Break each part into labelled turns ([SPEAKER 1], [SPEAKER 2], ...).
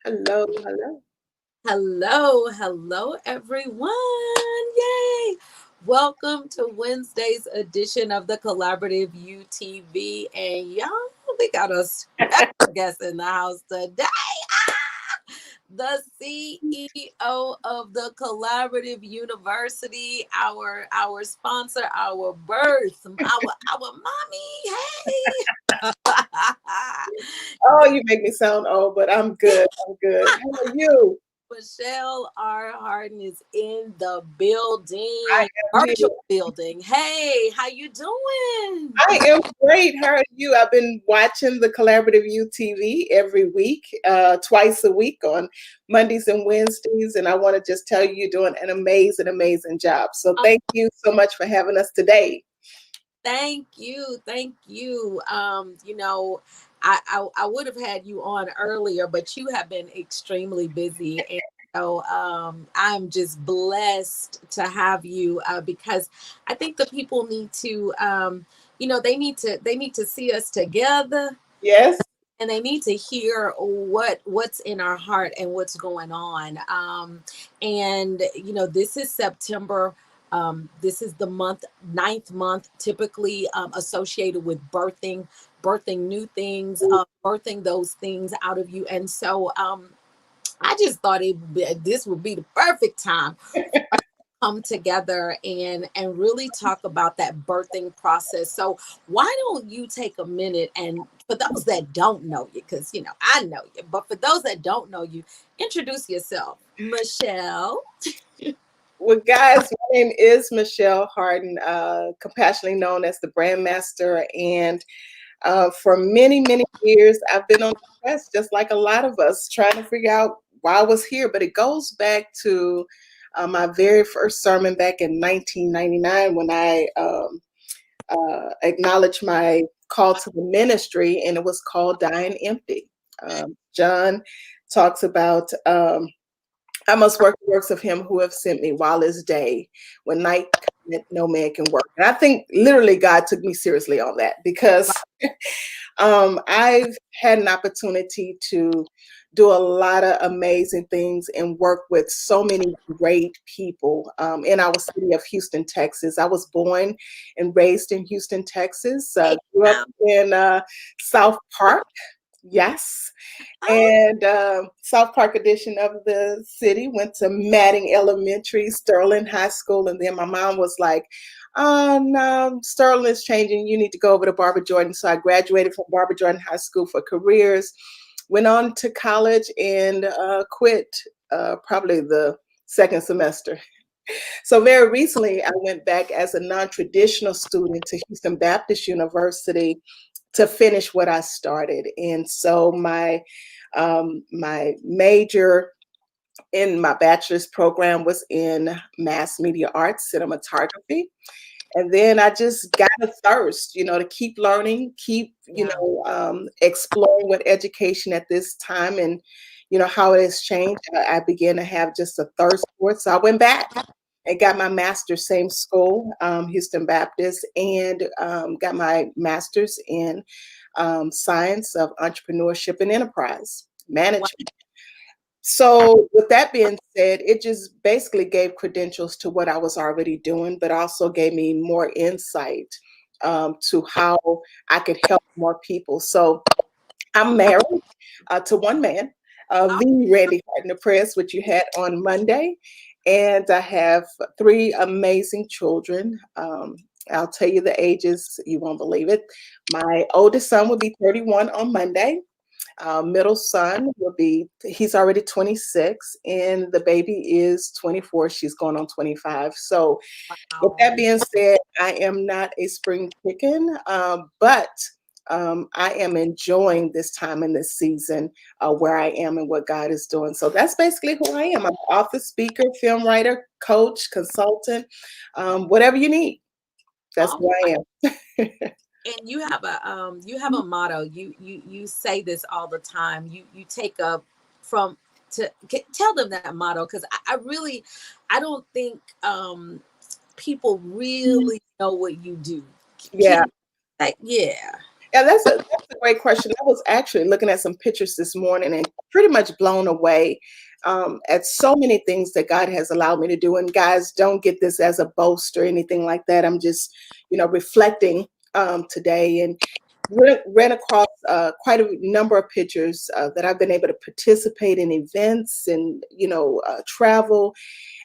[SPEAKER 1] Hello, hello.
[SPEAKER 2] Hello, everyone. Yay. Welcome to Wednesday's edition of the Collaborative UTV. And y'all, we got a special guest in the house today. The CEO of the Collaborative University, our sponsor, our birth, our mommy. Hey.
[SPEAKER 1] Oh, you make me sound old, but I'm good. I'm good. How are you?
[SPEAKER 2] Michelle R. Harden is in the building,
[SPEAKER 1] I am here.
[SPEAKER 2] virtual building. Hey, how you doing?
[SPEAKER 1] I am great. How are you? I've been watching the Collaborative U TV every week, twice a week on Mondays and Wednesdays. And I want to just tell you, you're doing an amazing, amazing job. So thank you so much for having us today.
[SPEAKER 2] Thank you. I would have had you on earlier, but you have been extremely busy. And so I'm just blessed to have you because I think the people need to, they need to see us together.
[SPEAKER 1] Yes.
[SPEAKER 2] And they need to hear what's in our heart and what's going on. And this is September. This is the ninth month, typically associated with birthing new things, birthing those things out of you. And so I just thought this would be the perfect time come together and really talk about that birthing process. So why don't you take a minute, and for those that don't know you, because I know you, but for those that don't know you, introduce yourself. Michelle.
[SPEAKER 1] Well, guys, my name is Michelle Harden, compassionately known as the Brand Master. And for many, many years, I've been on the quest, just like a lot of us, trying to figure out why I was here. But it goes back to my very first sermon back in 1999 when I acknowledged my call to the ministry, and it was called Dying Empty. John talks about. I must work the works of him who have sent me while it's day. When night cometh, no man can work. And I think literally God took me seriously on that because I've had an opportunity to do a lot of amazing things and work with so many great people in our city of Houston, Texas. I was born and raised in Houston, Texas. Grew up in South Park. Yes. And South Park edition of the city, went to Madding Elementary, Sterling High School. And then my mom was like, oh, no, Sterling is changing. You need to go over to Barbara Jordan. So I graduated from Barbara Jordan High School for careers, went on to college and quit probably the second semester. So very recently, I went back as a non-traditional student to Houston Baptist University to finish what I started. And so my major in my bachelor's program was in mass media arts, cinematography. And then I just got a thirst, to keep learning, keep, exploring what education at this time and, how it has changed. I began to have just a thirst for it. So I went back and got my master's, same school, Houston Baptist, and got my master's in science of entrepreneurship and enterprise management. So with that being said, it just basically gave credentials to what I was already doing, but also gave me more insight to how I could help more people. So I'm married to one man, the Randy Harden Press, which you had on Monday. And I have three amazing children. I'll tell you the ages, you won't believe it. My oldest son will be 31 on Monday. Middle son he's already 26, and the baby is 24. She's going on 25. So with that being said, I am not a spring chicken, but I am enjoying this time in this season where I am and what God is doing. So that's basically who I am. I'm an author, speaker, film writer, coach, consultant, whatever you need. That's who I am.
[SPEAKER 2] And you have a motto. You say this all the time. You take up from to tell them that motto, because I don't think people really know what you do.
[SPEAKER 1] Yeah.
[SPEAKER 2] Yeah.
[SPEAKER 1] Yeah, that's a great question. I was actually looking at some pictures this morning and pretty much blown away at so many things that God has allowed me to do. And guys, don't get this as a boast or anything like that. I'm just, reflecting today and ran across quite a number of pictures that I've been able to participate in events and, travel.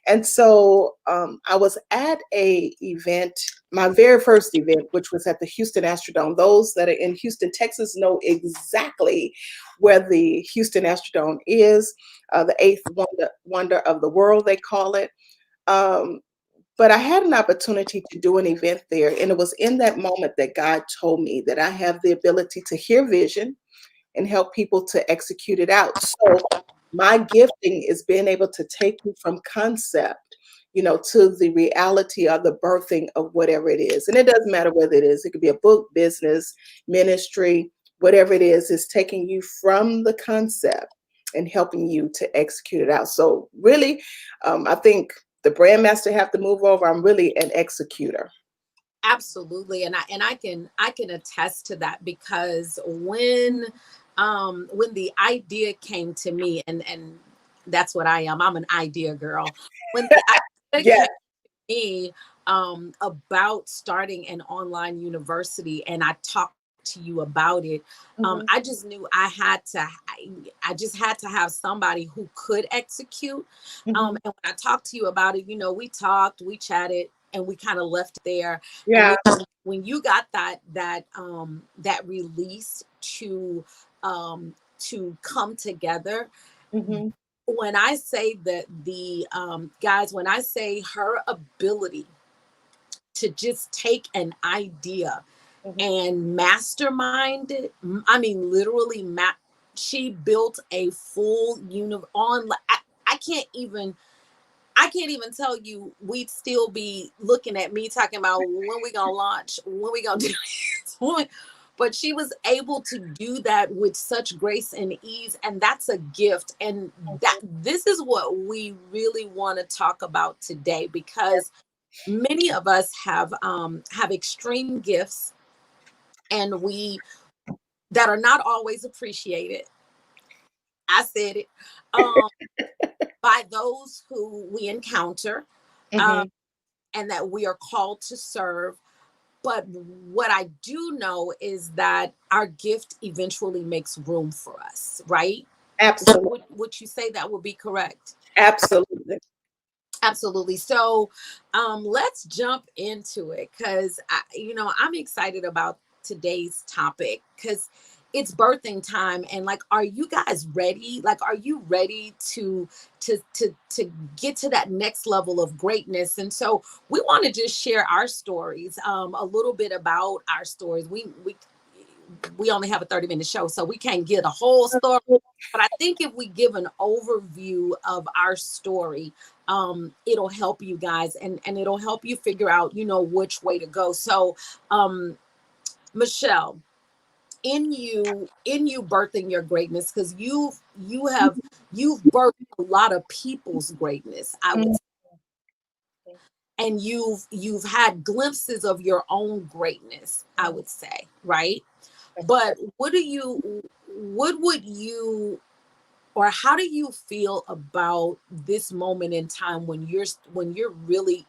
[SPEAKER 1] And so I was at a event, my very first event, which was at the Houston Astrodome. Those that are in Houston, Texas know exactly where the Houston Astrodome is, the eighth wonder of the world, they call it. But I had an opportunity to do an event there. And it was in that moment that God told me that I have the ability to hear vision and help people to execute it out. So my gifting is being able to take you from concept, to the reality or the birthing of whatever it is. And it doesn't matter whether it could be a book, business, ministry, whatever it is taking you from the concept and helping you to execute it out. So really, I think the brand master have to move over. I'm really an executor.
[SPEAKER 2] Absolutely. And I can attest to that, because when the idea came to me, and that's what I am. I'm an idea girl. When the idea
[SPEAKER 1] Yeah.
[SPEAKER 2] came to me about starting an online university, and I talked to you about it,
[SPEAKER 1] Mhm.
[SPEAKER 2] I just knew I just had to have somebody who could execute.
[SPEAKER 1] Mhm.
[SPEAKER 2] And when I talked to you about it, we talked, we chatted, and we kind of left there. And
[SPEAKER 1] Yeah.
[SPEAKER 2] when you got that release to come together,
[SPEAKER 1] Mhm.
[SPEAKER 2] when I say that the guys, when I say her ability to just take an idea
[SPEAKER 1] Mhm.
[SPEAKER 2] and mastermind it, I mean, literally, she built a full on. I can't even. I can't even tell you. We'd still be looking at me talking about when we gonna launch, when we gonna do this. But she was able to do that with such grace and ease, and that's a gift. And that this is what we really want to talk about today, because many of us have extreme gifts, and we that are not always appreciated. I said it. Um, by those who we encounter, um,
[SPEAKER 1] Mhm.
[SPEAKER 2] and that we are called to serve. But what I do know is that our gift eventually makes room for us, right?
[SPEAKER 1] Absolutely.
[SPEAKER 2] Would you say that would be correct?
[SPEAKER 1] Absolutely.
[SPEAKER 2] Absolutely. So let's jump into it, because I'm excited about today's topic, because it's birthing time. And like, are you guys ready? Like, are you ready to get to that next level of greatness? And so we want to just share our stories, a little bit about our stories. We only have a 30-minute show, so we can't get a whole story. But I think if we give an overview of our story, it'll help you guys, and it'll help you figure out, which way to go. So, Michelle, in you birthing your greatness, because you've birthed a lot of people's greatness, I would
[SPEAKER 1] Mhm.
[SPEAKER 2] say, and you've had glimpses of your own greatness, I would say, right? But what would you, or how do you feel about this moment in time when you're really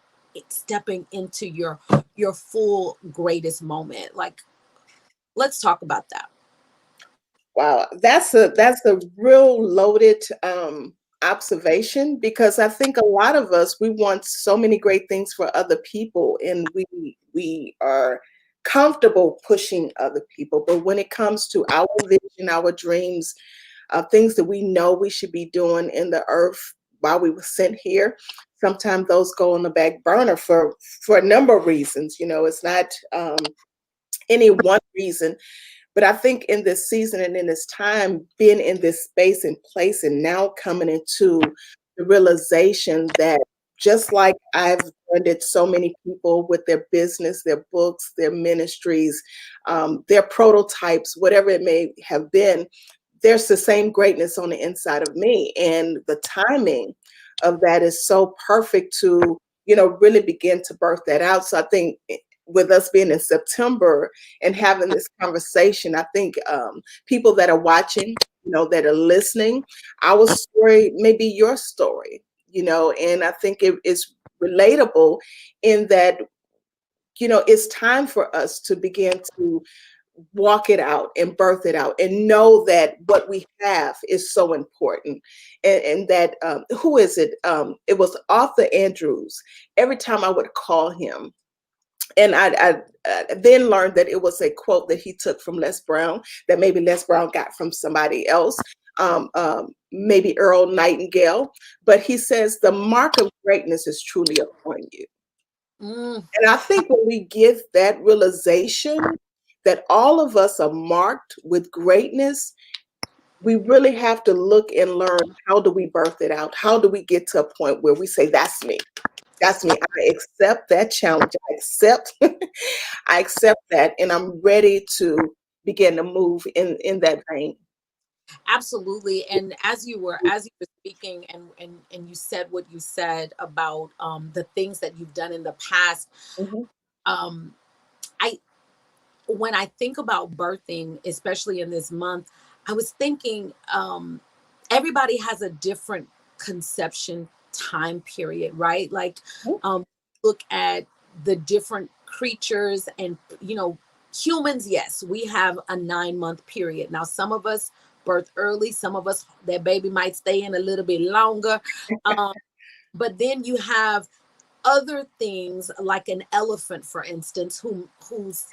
[SPEAKER 2] stepping into your full greatest moment? Like, let's talk about that.
[SPEAKER 1] Wow, that's a real loaded observation, because I think a lot of us, we want so many great things for other people, and we are comfortable pushing other people. But when it comes to our vision, our dreams, things that we know we should be doing in the earth while we were sent here, sometimes those go on the back burner for a number of reasons. It's not any one reason, but I think in this season and in this time, being in this space and place, and now coming into the realization that, just like I've funded so many people with their business, their books, their ministries, their prototypes, whatever it may have been, there's the same greatness on the inside of me. And the timing of that is so perfect to, really begin to birth that out. So I think with us being in September and having this conversation, I think people that are watching, that are listening, our story may be your story, and I think it is relatable in that, it's time for us to begin to walk it out and birth it out and know that what we have is so important, and that who is it, it was Arthur Andrews. Every time I would call him, and I then learned that it was a quote that he took from Les Brown, that maybe Les Brown got from somebody else, maybe Earl Nightingale, but he says the mark of greatness is truly upon you.
[SPEAKER 2] Mm,
[SPEAKER 1] And I think when we get that realization that all of us are marked with greatness, we really have to look and learn, how do we birth it out? How do we get to a point where we say, that's me? That's me. I accept that challenge. I accept that, and I'm ready to begin to move in that vein.
[SPEAKER 2] absolutely. And as you were speaking, and you said what you said about the things that you've done in the past,
[SPEAKER 1] Mhm.
[SPEAKER 2] um, I when I think about birthing, especially in this month, I was thinking, everybody has a different conception time period, right? Like, look at the different creatures, and humans. Yes, we have a 9-month period. Now, some of us birth early, some of us, that baby might stay in a little bit longer. Um, but then you have other things, like an elephant, for instance, whose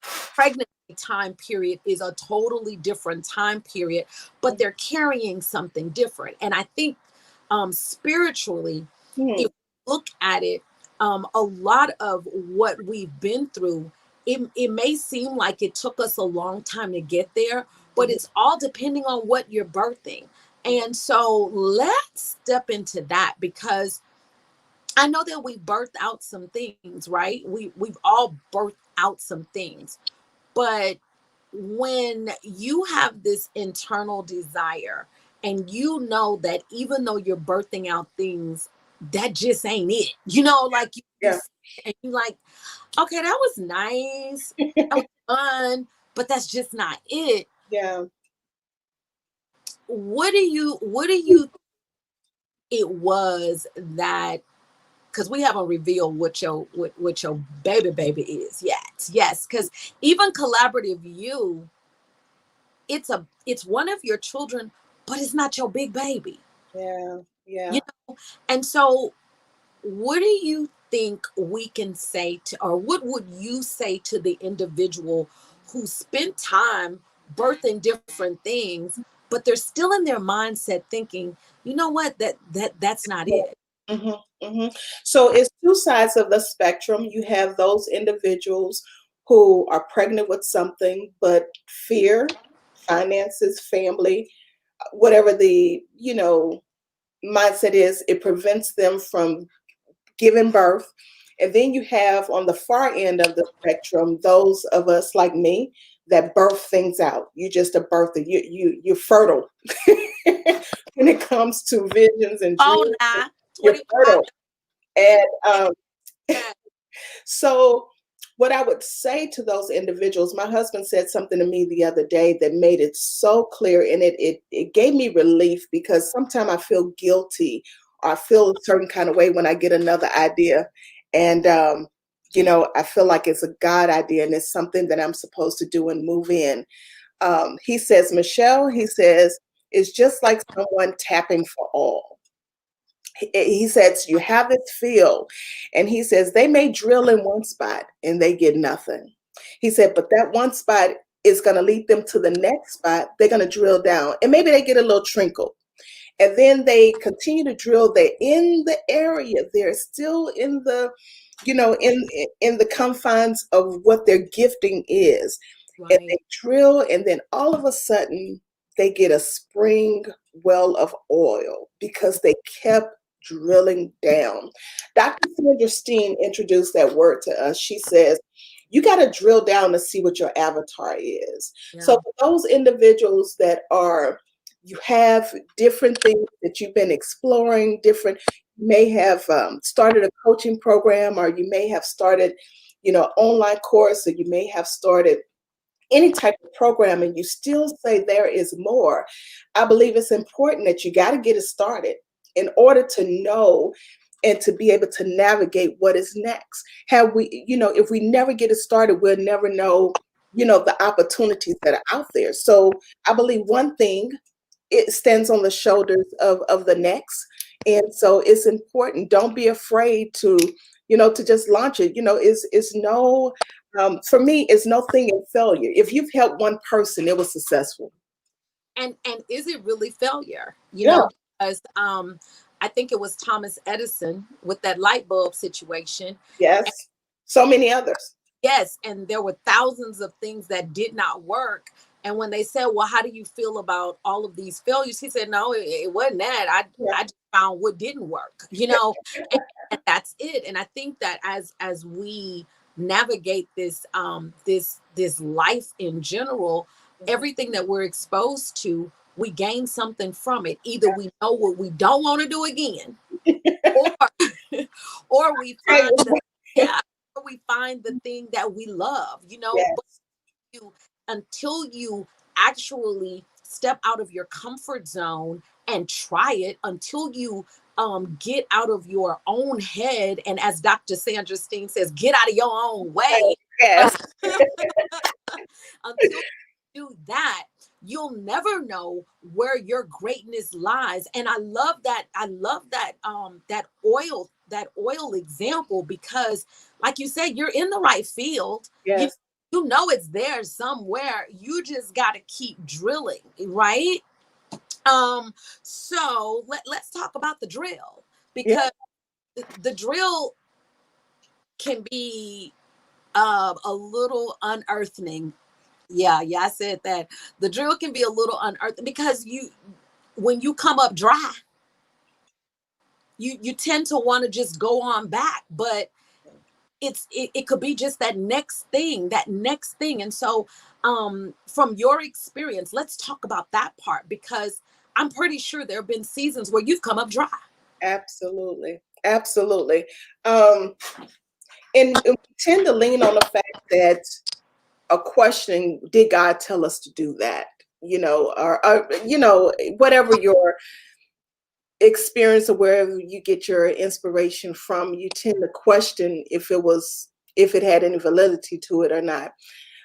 [SPEAKER 2] pregnancy time period is a totally different time period, but they're carrying something different. And I think spiritually,
[SPEAKER 1] Hmm.
[SPEAKER 2] if you look at it, a lot of what we've been through, it may seem like it took us a long time to get there, but
[SPEAKER 1] Mhm.
[SPEAKER 2] it's all depending on what you're birthing. And so let's step into that, because I know that we birthed out some things, right? We've all birthed out some things. But when you have this internal desire and you know that even though you're birthing out things, that just ain't it. Like you
[SPEAKER 1] Yeah.
[SPEAKER 2] see it and you like, okay, that was nice. That was fun, but that's just not it.
[SPEAKER 1] Yeah.
[SPEAKER 2] What do you it was that, because we haven't revealed what your baby is yet. Yes, because even Collaborative You, it's one of your children, but it's not your big baby.
[SPEAKER 1] Yeah.
[SPEAKER 2] You
[SPEAKER 1] Yeah.
[SPEAKER 2] know, and so what do you think we can say to, or what would you say to the individual who spent time birthing different things, but they're still in their mindset thinking, you know what, that's not
[SPEAKER 1] Yeah.
[SPEAKER 2] it.
[SPEAKER 1] Hmm. Hmm. So it's two sides of the spectrum. You have those individuals who are pregnant with something, but fear, finances, family, whatever the, mindset is, it prevents them from giving birth. And then you have on the far end of the spectrum those of us like me that birth things out. You just a birther. You're fertile when it comes to visions and
[SPEAKER 2] Oh,
[SPEAKER 1] dreams.
[SPEAKER 2] nah,
[SPEAKER 1] You're
[SPEAKER 2] 25.
[SPEAKER 1] fertile. And
[SPEAKER 2] Yeah.
[SPEAKER 1] so, what I would say to those individuals, my husband said something to me the other day that made it so clear, and it gave me relief, because sometimes I feel guilty or I feel a certain kind of way when I get another idea, and I feel like it's a God idea and it's something that I'm supposed to do and move in. He says, Michelle, he says, it's just like someone tapping for oil. He says you have this field, and he says they may drill in one spot and they get nothing. He said, but that one spot is going to lead them to the next spot. They're going to drill down and maybe they get a little trinkle, and then they continue to drill. They're in the area, they're still in the, in the confines of what their gifting is, and they
[SPEAKER 2] Right.
[SPEAKER 1] drill, and then all of a sudden they get a spring well of oil because they kept drilling down. Dr. Sandra Steen introduced that word to us. She says, you got to drill down to see what your avatar is. So
[SPEAKER 2] Yeah.
[SPEAKER 1] for those individuals that are, you have different things that you've been exploring, different, you may have started a coaching program, or you may have started, online course, or you may have started any type of program, and you still say there is more. I believe it's important that you got to get it started in order to know and to be able to navigate what is next. Have we, if we never get it started, we'll never know, the opportunities that are out there. So I believe one thing, it stands on the shoulders of the next. And so it's important. Don't be afraid to, to just launch it. Is no, for me, it's no thing in failure. If you've helped one person, it was successful.
[SPEAKER 2] And is it really failure?
[SPEAKER 1] Yeah.
[SPEAKER 2] Because I think it was Thomas Edison with that light bulb situation.
[SPEAKER 1] Yes. So many others.
[SPEAKER 2] Yes, and there were thousands of things that did not work. And when they said, "Well, how do you feel about all of these failures?" He said, "No, it wasn't that. I just found what didn't work." And that's it. And I think that as we navigate this life in general,
[SPEAKER 1] Yeah.
[SPEAKER 2] everything that we're exposed to, we gain something from it. Either we know what we don't want to do again, or or we
[SPEAKER 1] Right.
[SPEAKER 2] find the, yeah, or we find the thing that we love, but
[SPEAKER 1] Yes.
[SPEAKER 2] you until you actually step out of your comfort zone and try it, until you get out of your own head, and as Dr. Sandra Steen says, get out of your own way.
[SPEAKER 1] Yes.
[SPEAKER 2] Until you do that, you'll never know where your greatness lies. And I love that that oil example, because like you said, you're in the right field. you
[SPEAKER 1] Yes.
[SPEAKER 2] You know it's there somewhere. You just got to keep drilling, right? So let's talk about the drill,
[SPEAKER 1] Yeah,
[SPEAKER 2] because the drill can be a little unearthing. Yeah, I said that. The drill can be a little unearthing because when you come up dry, you tend to want to just go on back, but it could be just that next thing. And so from your experience, let's talk about that part, because I'm pretty sure there have been seasons where you've come up dry.
[SPEAKER 1] absolutely. Absolutely. Um, and we tend to lean on the fact that a question, did God tell us to do that? Or whatever your experience or wherever you get your inspiration from, you tend to question if it had any validity to it or not.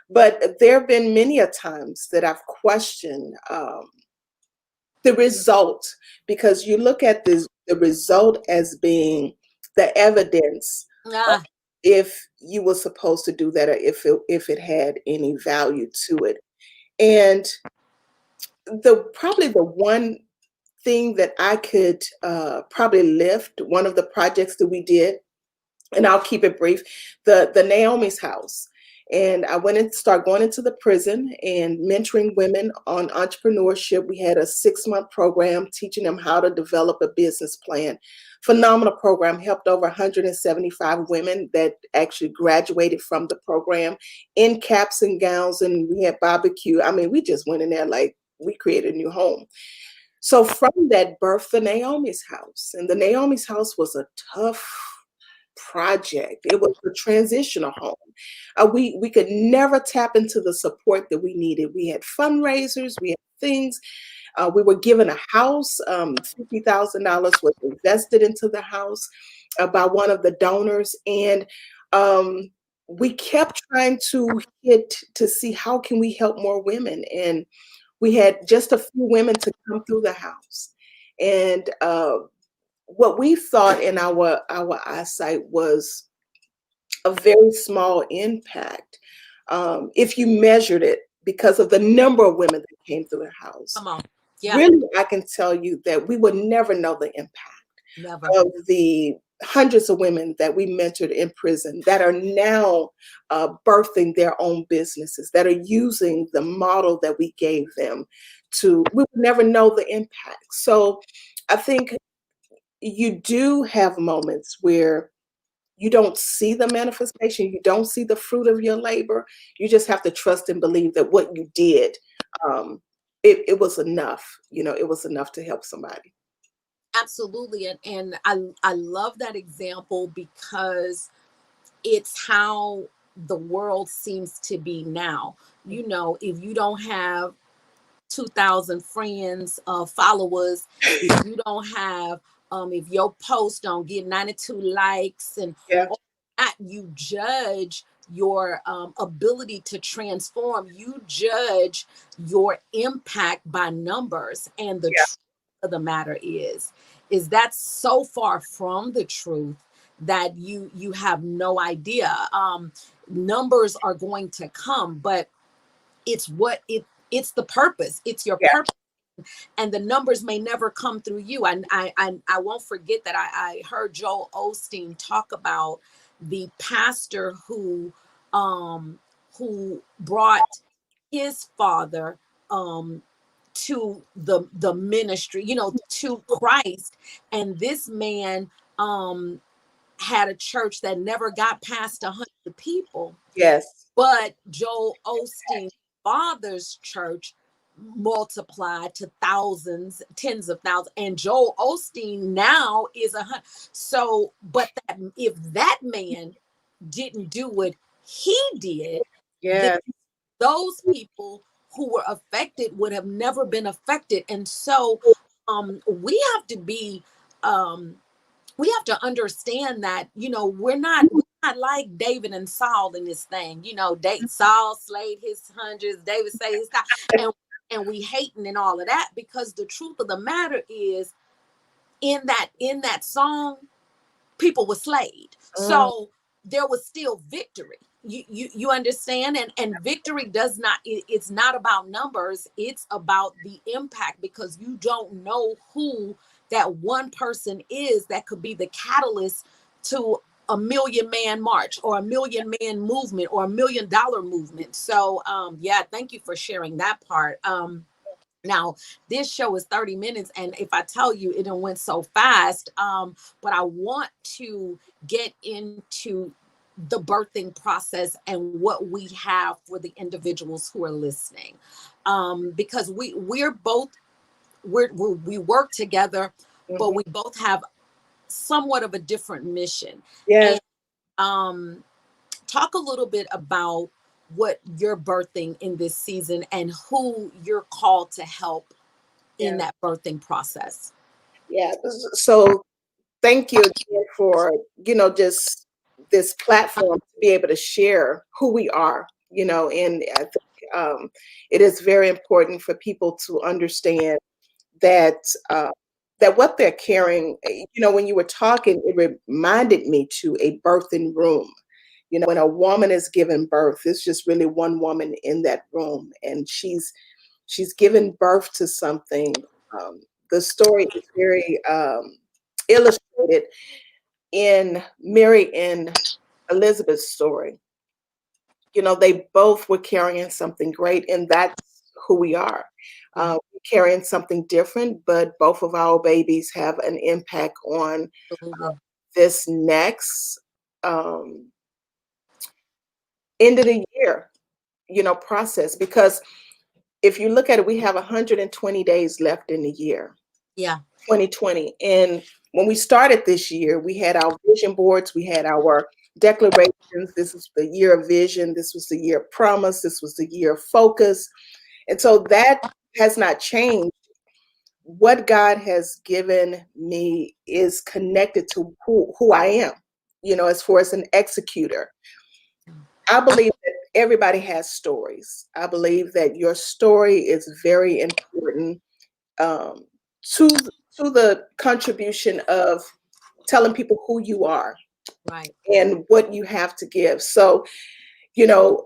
[SPEAKER 1] But there have been many a times that I've questioned the result, because you look at the result as being the evidence of
[SPEAKER 2] Ah,
[SPEAKER 1] if you were supposed to do that, or if it had any value to it. And the one thing that I could probably lift, one of the projects that we did, and I'll keep it brief, the Naomi's house. And I went and started going into the prison and mentoring women on entrepreneurship. We had a 6-month program teaching them how to develop a business plan. Phenomenal program, helped over 175 women that actually graduated from the program in caps and gowns, and we had barbecue. I mean, we just went in there like we created a new home. So from that birthed the Naomi's house. And the Naomi's house was a tough project. It was a transitional home. We could never tap into the support that we needed. We had fundraisers, we had things. We were given a house. $50,000 was invested into the house by one of the donors, and we kept trying to hit to see how can we help more women. And we had just a few women to come through the house, and what we thought in our eyesight was a very small impact, if you measured it because of the number of women that came through the house.
[SPEAKER 2] come on. Yeah,
[SPEAKER 1] Really, I can tell you that we would never know the impact
[SPEAKER 2] never.
[SPEAKER 1] of the hundreds of women that we mentored in prison that are now birthing their own businesses, that are using the model that we gave them to, we would never know the impact. So I think you do have moments where you don't see the manifestation, you don't see the fruit of your labor. You just have to trust and believe that what you did, um, it was enough. It was enough to help somebody.
[SPEAKER 2] Absolutely. And I love that example because it's how the world seems to be now. If you don't have 2,000 friends, followers, if you don't have, if your post don't get 92 likes and
[SPEAKER 1] Yeah,
[SPEAKER 2] all that, you judge your ability to transform. You judge your impact by numbers. And the
[SPEAKER 1] yeah,
[SPEAKER 2] truth of the matter is that so far from the truth that you have no idea. Numbers are going to come, but it's the purpose. It's your
[SPEAKER 1] yeah,
[SPEAKER 2] purpose, and the numbers may never come through you. I won't forget that I heard Joel Osteen talk about the pastor who brought his father to the ministry, to Christ. And this man had a church that never got past 100 people,
[SPEAKER 1] yes,
[SPEAKER 2] but Joel Osteen's father's church multiplied to thousands, tens of thousands, and Joel Osteen now is 100. So, but if that man didn't do what he did, then
[SPEAKER 1] yes,
[SPEAKER 2] those people who were affected would have never been affected. And so, we have to be um, we have to understand that we're not like David and Saul in this thing. Saul slayed his hundreds, David slayed his and we hating and all of that, because the truth of the matter is, in that song, people were slayed,
[SPEAKER 1] mm,
[SPEAKER 2] so there was still victory. you understand, and victory does not, it's not about numbers, it's about the impact, because you don't know who that one person is that could be the catalyst to a million man march, or a million man movement, or $1 million movement. So yeah, thank you for sharing that part. Now, this show is 30 minutes, and if I tell you, it done went so fast. But I want to get into the birthing process and what we have for the individuals who are listening, because we're both, we work together, but
[SPEAKER 1] Mhm.
[SPEAKER 2] we both have somewhat of a different mission.
[SPEAKER 1] Yes.
[SPEAKER 2] And um, talk a little bit about what you're birthing in this season and who you're called to help in
[SPEAKER 1] Yeah.
[SPEAKER 2] that birthing process.
[SPEAKER 1] Yeah. So thank you again for, just this platform to be able to share who we are, and I think it is very important for people to understand that that what they're carrying, when you were talking, it reminded me to a birthing room. When a woman is giving birth, it's just really one woman in that room, and she's given birth to something. Um, the story is very illustrated in Mary and Elizabeth's story. They both were carrying something great, and that's who we are.
[SPEAKER 2] Mhm.
[SPEAKER 1] We're carrying something different, but both of our babies have an impact on
[SPEAKER 2] Absolutely.
[SPEAKER 1] this next um, end of the year, process. Because if you look at it, we have 120 days left in the year.
[SPEAKER 2] Yeah.
[SPEAKER 1] 2020. And when we started this year, we had our vision boards, we had our declarations. This was the year of vision, this was the year of promise, this was the year of focus. And so that has not changed. What God has given me is connected to who I am, as far as an executor. I believe that everybody has stories. I believe that your story is very important um, to to the contribution of telling people who you are
[SPEAKER 2] Right.
[SPEAKER 1] and what you have to give. So, you know,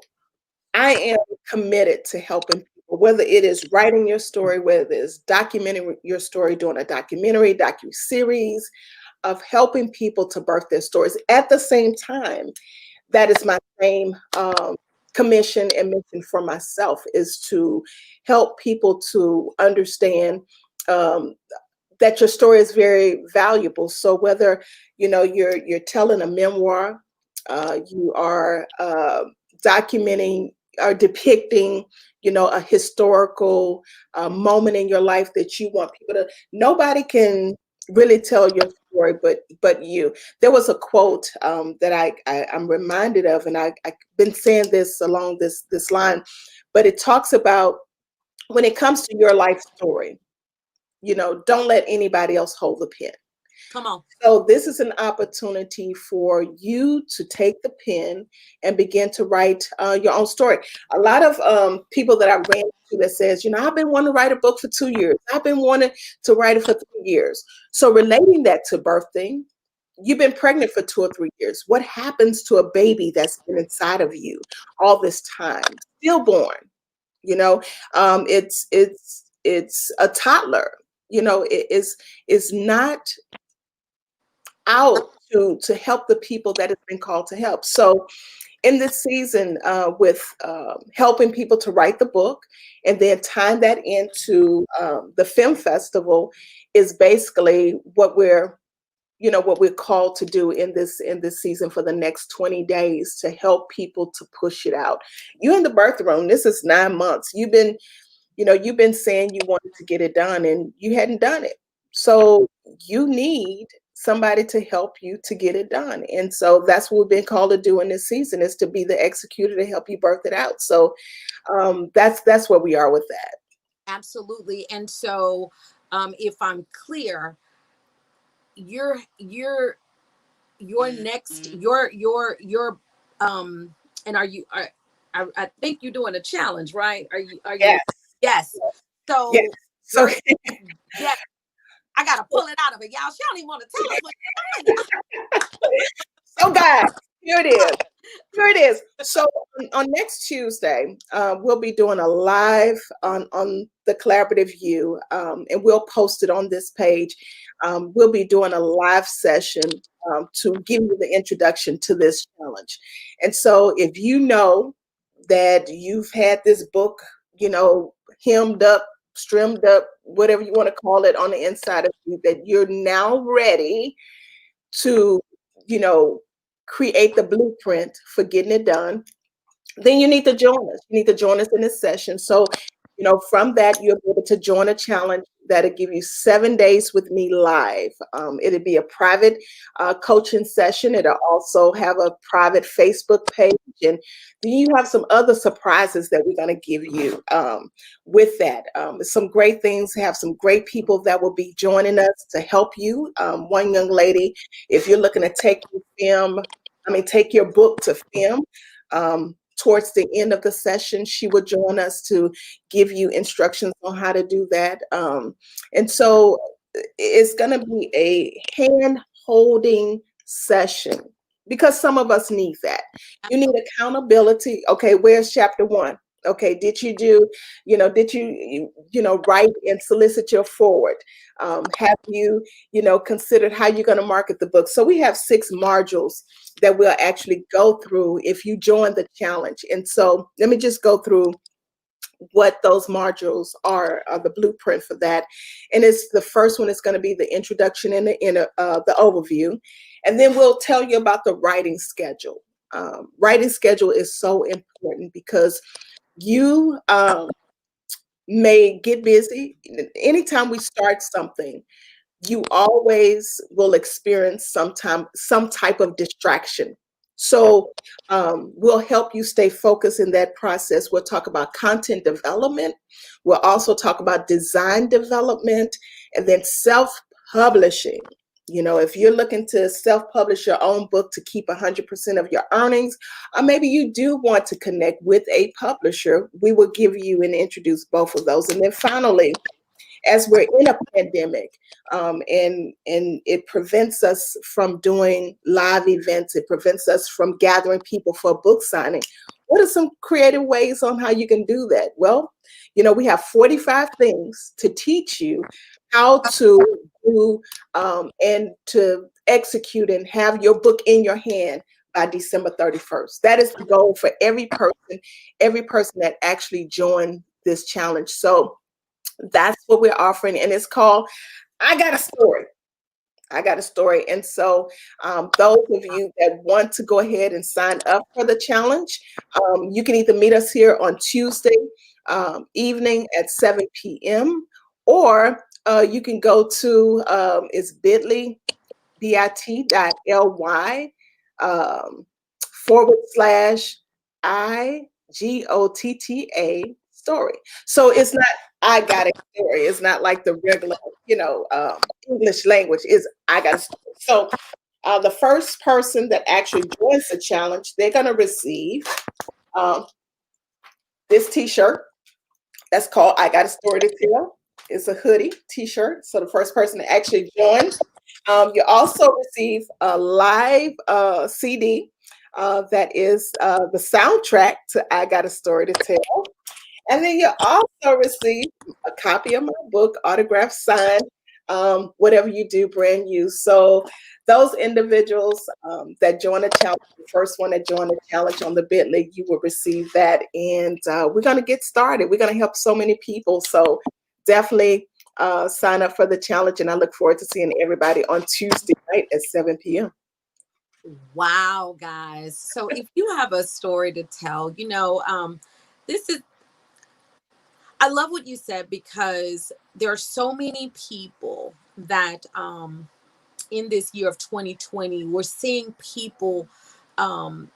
[SPEAKER 1] I am committed to helping people, whether it is writing your story, whether it's documenting your story, doing a documentary, docu-series, of helping people to birth their stories. At the same time, that is my same commission and mission for myself, is to help people to understand um, that your story is very valuable. So whether you're telling a memoir, you are documenting or depicting, a historical moment in your life that you want people to. Nobody can really tell your story, but you. There was a quote that I'm reminded of, and I've been saying this along this line, but it talks about when it comes to your life story, don't let anybody else hold the pen.
[SPEAKER 2] Come on.
[SPEAKER 1] So this is an opportunity for you to take the pen and begin to write your own story. A lot of people that I ran into that says, I've been wanting to write a book for 2 years. I've been wanting to write it for 3 years. So relating that to birthing, you've been pregnant for 2 or 3 years. What happens to a baby that's been inside of you all this time, stillborn? You know, it's a toddler. It is not out to help the people that has been called to help. So in this season, with helping people to write the book and then tying that into the film festival, is basically what we're called to do in this season for the next 20 days, to help people to push it out. You in the birth room, this is 9 months. You've been saying you wanted to get it done and you hadn't done it. So you need somebody to help you to get it done. And so that's what we've been called to do in this season, is to be the executor to help you birth it out. So that's where we are with that.
[SPEAKER 2] Absolutely. And so, if I'm clear, you're your next, your and I think you're doing a challenge, right? Are you?
[SPEAKER 1] Yes.
[SPEAKER 2] Yes.
[SPEAKER 1] Yes.
[SPEAKER 2] So
[SPEAKER 1] So
[SPEAKER 2] your, yes, I gotta pull it out of it, y'all. She don't even want to tell us what you're doing.
[SPEAKER 1] so guys, here it is. Here it is. So on next Tuesday, we'll be doing a live on the Collaborative U, and we'll post it on this page. We'll be doing a live session to give you the introduction to this challenge. And so if you know that you've had this book, hemmed up, strimmed up, whatever you want to call it on the inside of you, that you're now ready to, you know, create the blueprint for getting it done, then you need to join us. You need to join us in this session. So, from that, you'll be able to join a challenge that'll give you 7 days with me live. It'll be a private coaching session. It'll also have a private Facebook page. And then you have some other surprises that we're going to give you with that. Some great things, have some great people that will be joining us to help you. One young lady, if you're looking to take your book to film, towards the end of the session, she will join us to give you instructions on how to do that. And so it's going to be a hand holding session because some of us need that. You need accountability. Okay, where's chapter 1? Okay, did you write and solicit your forward? Have you, considered how you're going to market the book? So we have 6 modules that we'll actually go through if you join the challenge. And so let me just go through what those modules are, the blueprint for that. And it's the first one is going to be the introduction and the overview. And then we'll tell you about the writing schedule. Writing schedule is so important because you may get busy. Anytime we start something, you always will experience some type of distraction. So we'll help you stay focused in that process. We'll talk about content development. We'll also talk about design development and then self-publishing. If you're looking to self-publish your own book to keep 100% of your earnings, or maybe you do want to connect with a publisher, we will give you and introduce both of those. And then finally, as we're in a pandemic, and it prevents us from doing live events, it prevents us from gathering people for a book signing. What are some creative ways on how you can do that? Well, we have 45 things to teach you how to do and to execute and have your book in your hand by December 31st. That is the goal for every person that actually joined this challenge. So that's what we're offering, and it's called I Got a Story. I Got a Story. And so those of you that want to go ahead and sign up for the challenge, you can either meet us here on Tuesday evening at 7 p.m. or you can go to it's bit.ly, bit.ly /IGOTTA story. So it's not I got a story. It's not like the regular, English language is I got a story. So the first person that actually joins the challenge, they're going to receive this T-shirt that's called I Got a Story to Tell. It's a hoodie T-shirt. So the first person to actually join, you also receive a live CD that is the soundtrack to I Got a Story to Tell. And then you also receive a copy of my book, autographed, signed, whatever you do, brand new. So those individuals that join the challenge, the first one that joined the challenge on the bit.ly, you will receive that. And we're going to get started. We're going to help so many people. So definitely sign up for the challenge. And I look forward to seeing everybody on Tuesday night at 7 p.m.
[SPEAKER 2] Wow, guys. So if you have a story to tell, this is, I love what you said, because there are so many people that in this year of 2020, we're seeing people, not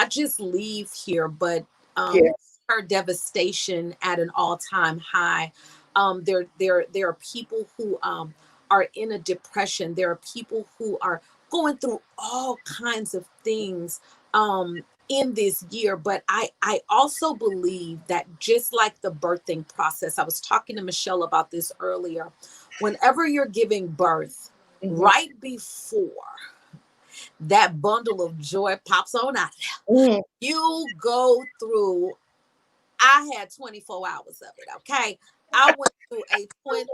[SPEAKER 2] just leave here, but
[SPEAKER 1] Yes.
[SPEAKER 2] her devastation at an all-time high. There are people who are in a depression. There are people who are going through all kinds of things in this year. But I also believe that just like the birthing process, I was talking to Michelle about this earlier, whenever you're giving birth,
[SPEAKER 1] Mhm.
[SPEAKER 2] right before that bundle of joy pops on out.
[SPEAKER 1] Mm.
[SPEAKER 2] You go through, I had 24 hours of it, okay? I went through a 20,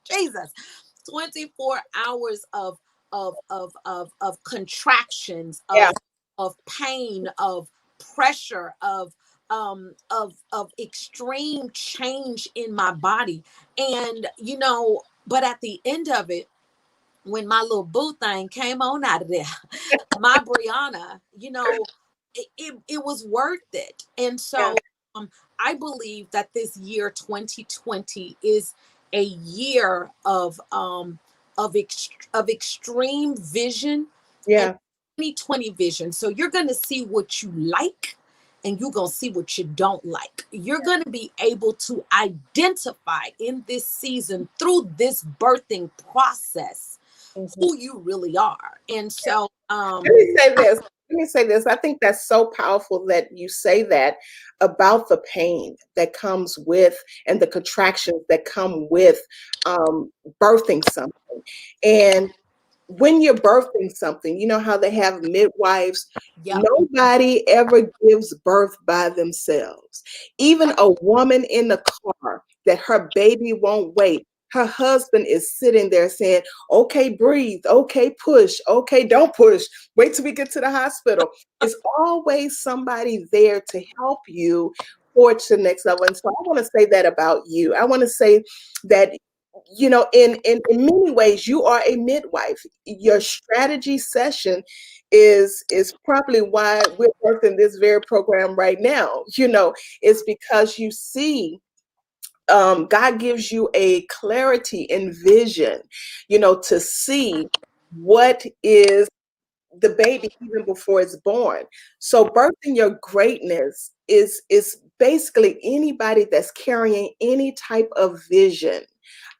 [SPEAKER 2] Jesus, 24 hours of contractions,
[SPEAKER 1] Yeah.
[SPEAKER 2] of pain, of pressure, of extreme change in my body. And but at the end of it, when my little boo thing came on out of there, my Brianna, it was worth it. And
[SPEAKER 1] Yeah.
[SPEAKER 2] so I believe that this year 2020 is a year of extreme vision and
[SPEAKER 1] Yeah.
[SPEAKER 2] 2020 vision. So you're going to see what you like and you're going to see what you don't like. You're going to be able to identify in this season through this birthing process
[SPEAKER 1] Mhm.
[SPEAKER 2] who you really are. And so
[SPEAKER 1] Let me say this. Let me say this. I think that's so powerful that you say that about the pain that comes with and the contractions that come with birthing something. And when you're birthing something, you know how they have midwives?
[SPEAKER 2] yep.
[SPEAKER 1] Nobody ever gives birth by themselves. Even a woman in the car that her baby won't wait. Her husband is sitting there saying, okay, breathe. Okay, push. Okay, don't push. Wait till we get to the hospital. It's always somebody there to help you forge to the next level. And so I want to say that about you. I want to say that in many ways you are a midwife. Your strategy session is probably why we're working this very program right now. It's because you see, God gives you a clarity and vision, to see what is the baby even before it's born. So birthing your greatness is basically anybody that's carrying any type of vision,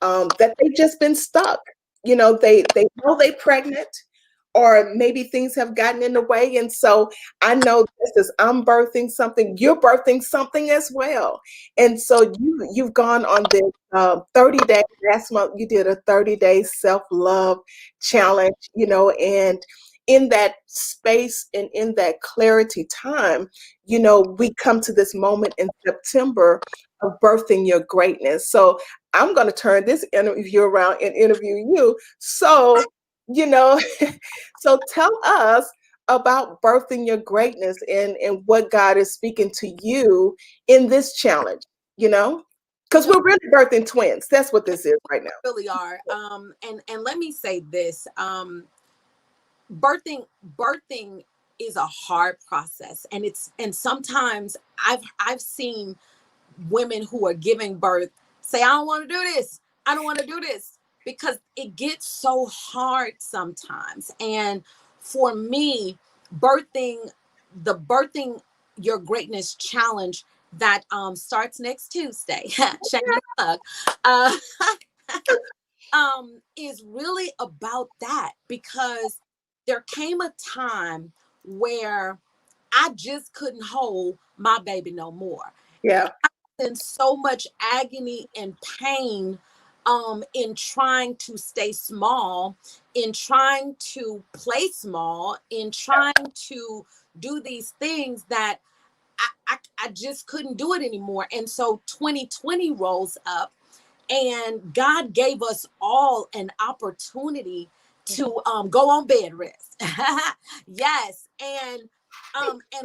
[SPEAKER 1] that they've just been stuck. They know they're pregnant, or maybe things have gotten in the way. And so I know this is I'm birthing something, you're birthing something as well. And so you've gone on this 30-day, last month you did a 30-day self-love challenge, and in that space and in that clarity time, we come to this moment in September of birthing your greatness. So I'm going to turn this interview around and interview you. So, you know, so tell us about birthing your greatness and what God is speaking to you in this challenge, because
[SPEAKER 2] No,
[SPEAKER 1] we're really birthing twins. That's what this is right now.
[SPEAKER 2] really are. And let me say this. Birthing is a hard process, and sometimes I've seen women who are giving birth say, I don't want to do this. I don't want to do this, because it gets so hard sometimes. And for me, birthing birthing your greatness challenge that starts next Tuesday, shameless plug, uh, is really about that, because there came a time where I just couldn't hold my baby no more.
[SPEAKER 1] Yeah.
[SPEAKER 2] In so much agony and pain, in trying to stay small, in trying to play small, in trying to do these things that I just couldn't do it anymore. And so 2020 rolls up, and God gave us all an opportunity to go on bed rest. Yes, and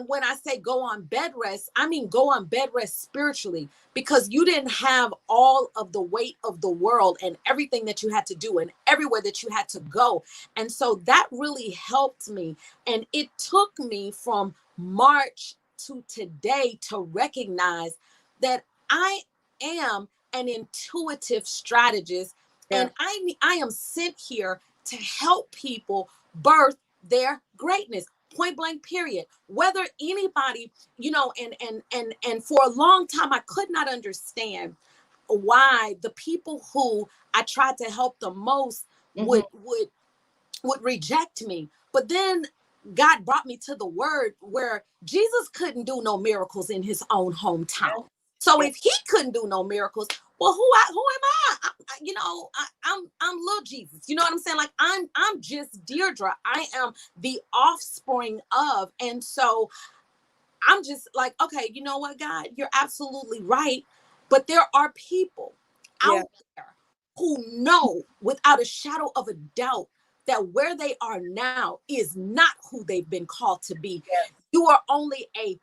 [SPEAKER 2] when I say go on bed rest, I mean go on bed rest spiritually, because you didn't have all of the weight of the world and everything that you had to do and everywhere that you had to go. And so that really helped me, and it took me from March to today to recognize that I am an intuitive strategist,
[SPEAKER 1] Yeah.
[SPEAKER 2] and I am sent here to help people birth their greatness. Point blank, period. Whether anybody, and for a long time I could not understand why the people who I tried to help the most
[SPEAKER 1] Hmm.
[SPEAKER 2] would reject me. But then God brought me to the word where Jesus couldn't do no miracles in his own hometown. So
[SPEAKER 1] Yeah.
[SPEAKER 2] if he couldn't do no miracles, well, who am I'm little Jesus. You know what I'm saying? Like I'm just Deirdre. I am the offspring of. And so I'm just like, okay, you know what, God, you're absolutely right. But there are people
[SPEAKER 1] Yeah.
[SPEAKER 2] out there who know without a shadow of a doubt that where they are now is not who they've been called to be.
[SPEAKER 1] Yeah.
[SPEAKER 2] You are only a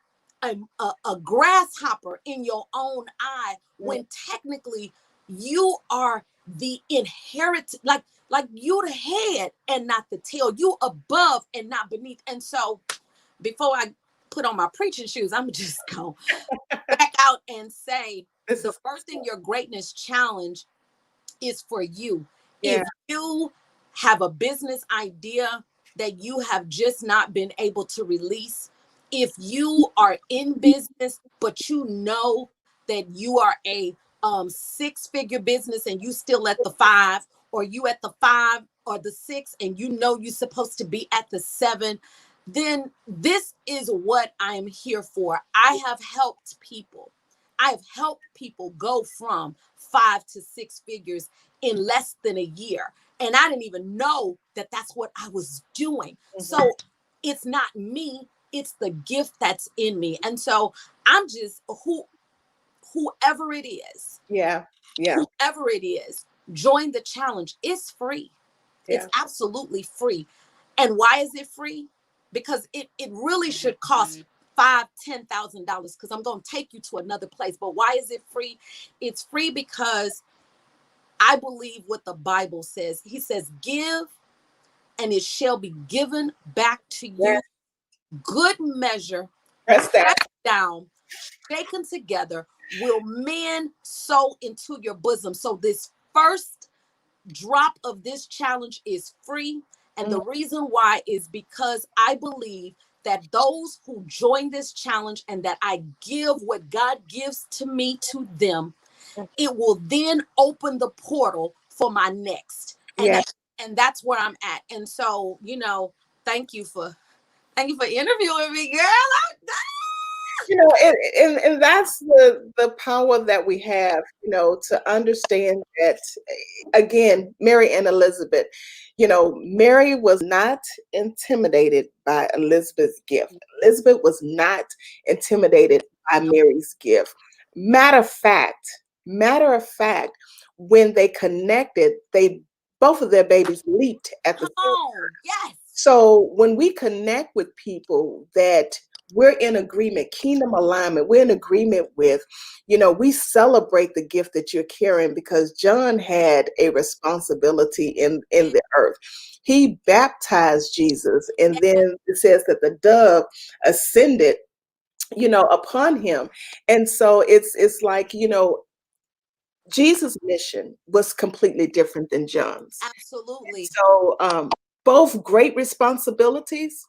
[SPEAKER 2] grasshopper in your own eye, when technically you are the inherit, like you the head and not the tail. You above and not beneath. And so before I put on my preaching shoes, I'm just going to back out and say the first thing your greatness challenge is for you.
[SPEAKER 1] Yeah.
[SPEAKER 2] If you have a business idea that you have just not been able to release, if you are in business, but you know that you are a six-figure business and you still at the 5, or you at the 5 or the 6, and you know you're supposed to be at the 7, then this is what I'm here for. I have helped people. I've helped people go from 5 to 6 figures in less than a year. And I didn't even know that that's what I was doing. So it's not me, it's the gift that's in me. And so I'm just whoever it is.
[SPEAKER 1] Yeah. Yeah.
[SPEAKER 2] Whoever it is, join the challenge. It's free.
[SPEAKER 1] Yeah.
[SPEAKER 2] It's absolutely free. And why is it free? Because it really should cost $5,000-$10,000, because I'm going to take you to another place. But why is it free? It's free because I believe what the Bible says. He says, give and it shall be given back to you.
[SPEAKER 1] Yeah.
[SPEAKER 2] Good measure,
[SPEAKER 1] Press that
[SPEAKER 2] down, shaken together, will men sow into your bosom. So this first drop of this challenge is free. And the reason why is because I believe that those who join this challenge and that I give what God gives to me to them, it will then open the portal for my next. And that's where I'm at. And so, thank you for interviewing me, girl.
[SPEAKER 1] And that's the power that we have, to understand that, again, Mary and Elizabeth, Mary was not intimidated by Elizabeth's gift. Elizabeth was not intimidated by Mary's gift. Matter of fact, when they connected, both of their babies leaped at the same time.
[SPEAKER 2] Yes.
[SPEAKER 1] So when we connect with people that we're in agreement, kingdom alignment, we're in agreement with, we celebrate the gift that you're carrying, because John had a responsibility in the earth. He baptized Jesus, and then it says that the dove ascended, upon him. And so it's like, Jesus' mission was completely different than John's.
[SPEAKER 2] Absolutely.
[SPEAKER 1] So both great responsibilities.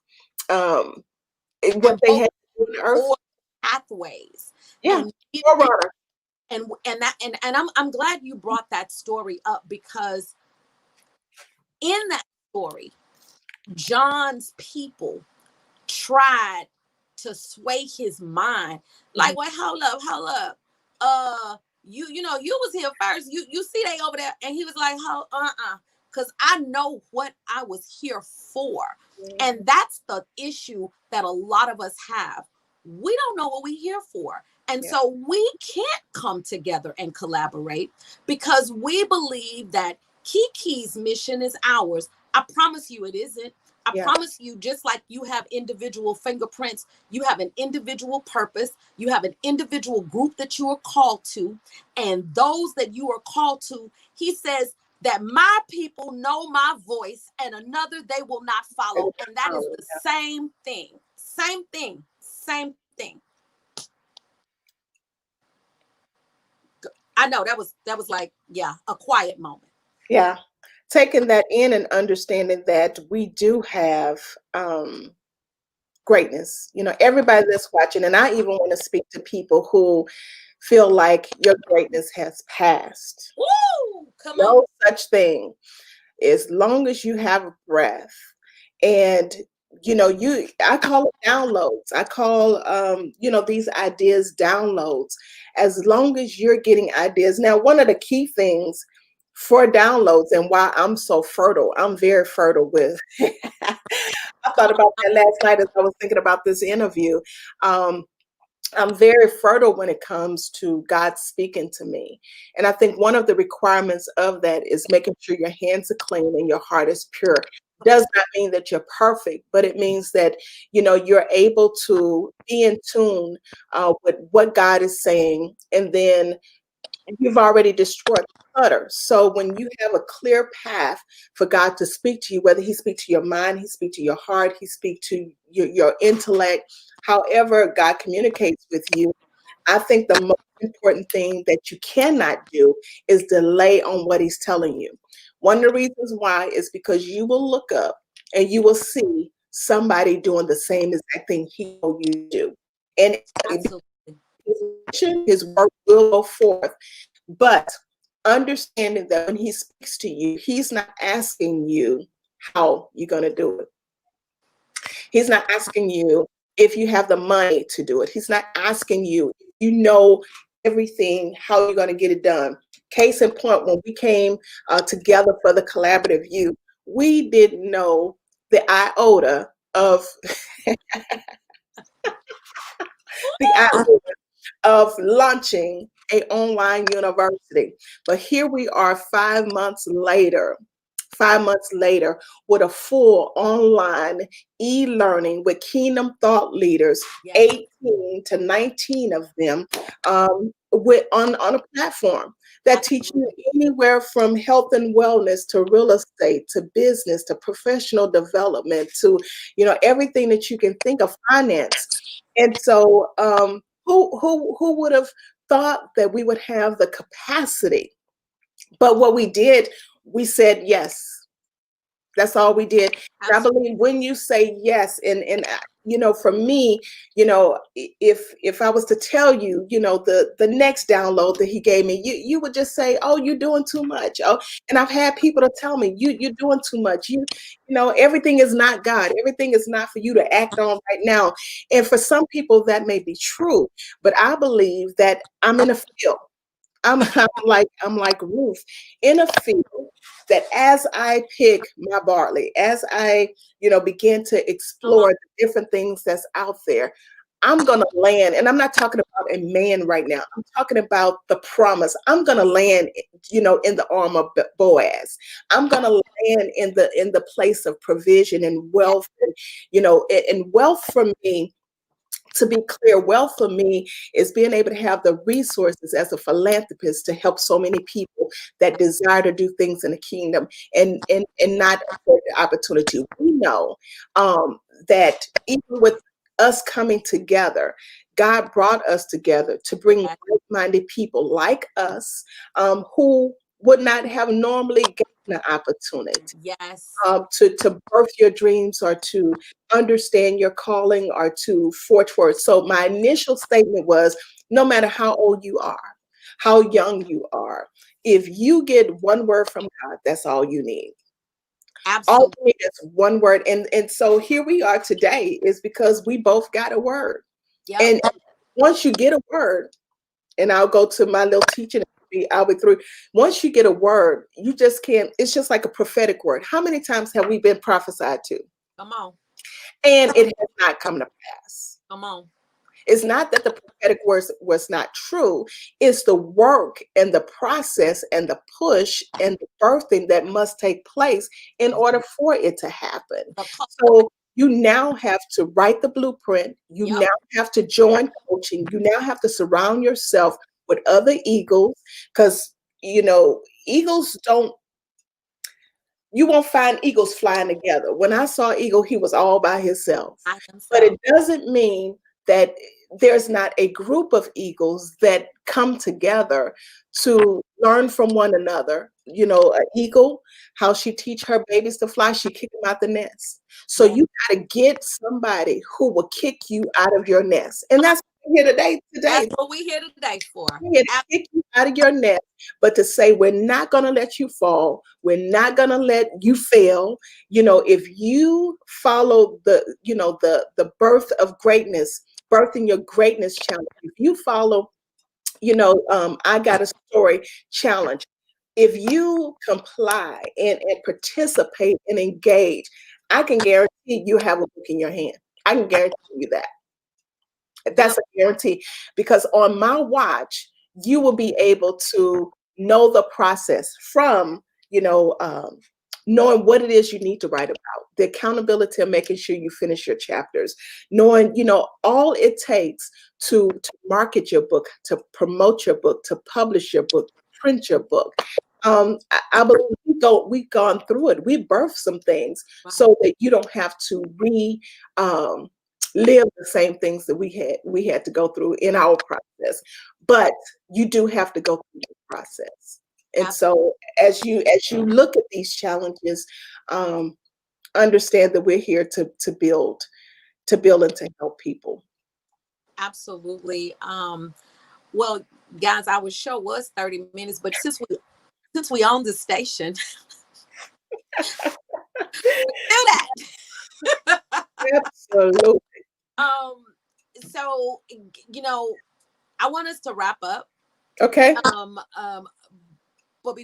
[SPEAKER 1] What they had on earth,
[SPEAKER 2] or pathways.
[SPEAKER 1] yeah,
[SPEAKER 2] and I'm glad you brought that story up, because in that story, John's people tried to sway his mind, like, wait, hold up, you was here first, you see they over there, and he was like, because I know what I was here for. And that's the issue that a lot of us have. We don't know what we're here for. And so we can't come together and collaborate, because we believe that Kiki's mission is ours. I promise you it isn't. I promise you, just like you have individual fingerprints, you have an individual purpose, you have an individual group that you are called to, and those that you are called to, he says that my people know my voice, and another they will not follow. And that is the same thing. Same thing. I know that was like, a quiet moment.
[SPEAKER 1] Yeah. Taking that in and understanding that we do have greatness. Everybody that's watching, and I even want to speak to people who feel like your greatness has passed.
[SPEAKER 2] Woo! Come on.
[SPEAKER 1] No such thing. As long as you have a breath and I call it downloads. I call, these ideas downloads. As long as you're getting ideas. Now, one of the key things for downloads and why I'm so fertile, I'm very fertile with. I
[SPEAKER 2] Come
[SPEAKER 1] thought
[SPEAKER 2] on.
[SPEAKER 1] about that last night as I was thinking about this interview. Um, I'm very fertile when it comes to God speaking to me. And I think one of the requirements of that is making sure your hands are clean and your heart is pure. Does not mean that you're perfect, but it means that you're able to be in tune with what God is saying, and then you've already destroyed the clutter. So when you have a clear path for God to speak to you, whether He speak to your mind, He speak to your heart, He speak to your intellect, however God communicates with you, I think the most important thing that you cannot do is delay on what He's telling you. One of the reasons why is because you will look up and you will see somebody doing the same exact thing He told you to do. And
[SPEAKER 2] Absolutely.
[SPEAKER 1] His word will go forth. But understanding that when He speaks to you, He's not asking you how you're going to do it. He's not asking you if you have the money to do it. He's not asking you if you know everything, how you're going to get it done. Case in point, when we came together for the collaborative youth, we didn't know the iota of the iota of launching a online university. But here we are 5 months later with a full online e-learning with kingdom thought leaders,
[SPEAKER 2] Yes.
[SPEAKER 1] 18 to 19 of them, on a platform that teach you
[SPEAKER 2] Absolutely.
[SPEAKER 1] anywhere from health and wellness to real estate to business to professional development to everything that you can think of, finance. And so who would have thought that we would have the capacity? But what we did, we said yes. That's all we did. And I
[SPEAKER 2] Absolutely.
[SPEAKER 1] believe when you say yes, and for me, if I was to tell you, the next download that He gave me, you would just say, "Oh, you're doing too much." Oh, and I've had people to tell me, "You're doing too much. Everything is not God. Everything is not for you to act on right now." And for some people, that may be true, but I believe that I'm in a field. I'm like Ruth in a field that as I pick my barley, as I, begin to
[SPEAKER 2] Come on.
[SPEAKER 1] explore the different things that's out there, I'm gonna land, and I'm not talking about a man right now. I'm talking about the promise. I'm gonna land, in the arm of Boaz. I'm gonna land in the place of provision and
[SPEAKER 2] Yes.
[SPEAKER 1] wealth, and wealth for me, to be clear, wealth for me is being able to have the resources as a philanthropist to help so many people that desire to do things in the kingdom, and not afford the opportunity. We know that even with us coming together, God brought us together to bring
[SPEAKER 2] Yes.
[SPEAKER 1] like-minded people like us, who would not have normally gotten the opportunity
[SPEAKER 2] Yes.
[SPEAKER 1] to birth your dreams, or to understand your calling, or to forge forward. So my initial statement was, no matter how old you are, how young you are, if you get one word from God, that's all you need. All
[SPEAKER 2] Absolutely.
[SPEAKER 1] you need is one word. And so here we are today is because we both got a word.
[SPEAKER 2] Yep.
[SPEAKER 1] And once you get a word, and I'll go to my little teaching, I'll be through. Once you get a word, you just can't, it's just like a prophetic word. How many times have we been prophesied to?
[SPEAKER 2] Come on.
[SPEAKER 1] And it has not come to pass.
[SPEAKER 2] Come on.
[SPEAKER 1] It's not that the prophetic words was not true. It's the work and the process and the push and the birthing that must take place in order for it to happen.
[SPEAKER 2] The call.
[SPEAKER 1] So you now have to write the blueprint. You
[SPEAKER 2] Yep.
[SPEAKER 1] now have to join coaching. You now have to surround yourself with other eagles, because eagles don't, you won't find eagles flying together. When I saw eagle, he was all by himself.
[SPEAKER 2] I
[SPEAKER 1] But
[SPEAKER 2] himself.
[SPEAKER 1] it doesn't mean that there's not a group of eagles that come together to learn from one another. An eagle, how she teach her babies to fly, she kick them out the nest. So
[SPEAKER 2] Yes.
[SPEAKER 1] you got to get somebody who will kick you out of your nest, and that's here today.
[SPEAKER 2] That's
[SPEAKER 1] Today,
[SPEAKER 2] what we here today for.
[SPEAKER 1] we're here to kick you out of your nest, but to say we're not going to let you fall. We're not going to let you fail. If you follow the birth of greatness, birthing your greatness challenge. If you follow, I got a story challenge. If you comply and participate and engage, I can guarantee you have a book in your hand. I can guarantee you that.
[SPEAKER 2] Well,
[SPEAKER 1] That's a guarantee because on my watch, you will be able to know the process from, you know, um, knowing what it is you need to write about, the accountability of making sure you finish your chapters, knowing, all it takes to market your book, to promote your book, to publish your book, print your book. I believe we've gone through it. We birthed some things
[SPEAKER 2] right.
[SPEAKER 1] so that you don't have to um, live the same things that we had to go through in our process, but you do have to go through the process. And
[SPEAKER 2] Ab-
[SPEAKER 1] so as you look at these challenges, um, understand that we're here to build and to help people.
[SPEAKER 2] Absolutely. Well, guys, our show was 30 minutes, but since we own the station, do that.
[SPEAKER 1] Absolutely.
[SPEAKER 2] um, so I want us to wrap up.
[SPEAKER 1] Okay.
[SPEAKER 2] Um, um, but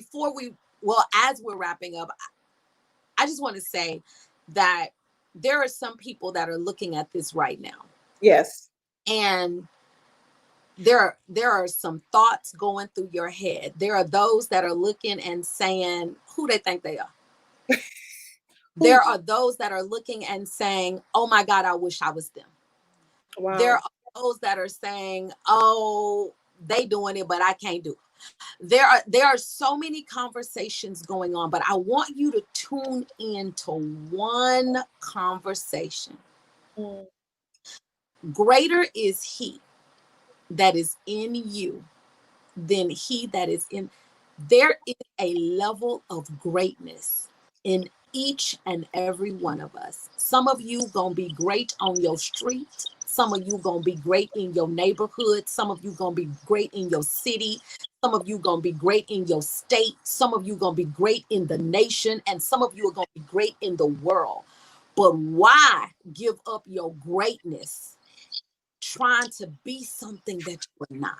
[SPEAKER 2] as we're wrapping up, I just want to say that there are some people that are looking at this right now,
[SPEAKER 1] Yes.
[SPEAKER 2] and there are some thoughts going through your head. There are those that are looking and saying who they think they are.
[SPEAKER 1] Ooh,
[SPEAKER 2] There are those that are looking and saying, "Oh my God, I wish I was them." There
[SPEAKER 1] wow.
[SPEAKER 2] are those that are saying, "Oh, they doing it, but I can't do it." There are so many conversations going on, but I want you to tune into one conversation.
[SPEAKER 1] Mm,
[SPEAKER 2] Greater is he that is in you than he that is in. There is a level of greatness in each and every one of us. Some of you gonna be great on your street. Some of you gonna be great in your neighborhood. Some of you gonna be great in your city. Some of you gonna be great in your state. Some of you gonna be great in the nation, and some of you are gonna be great in the world. But why give up your greatness trying to be something that you are not?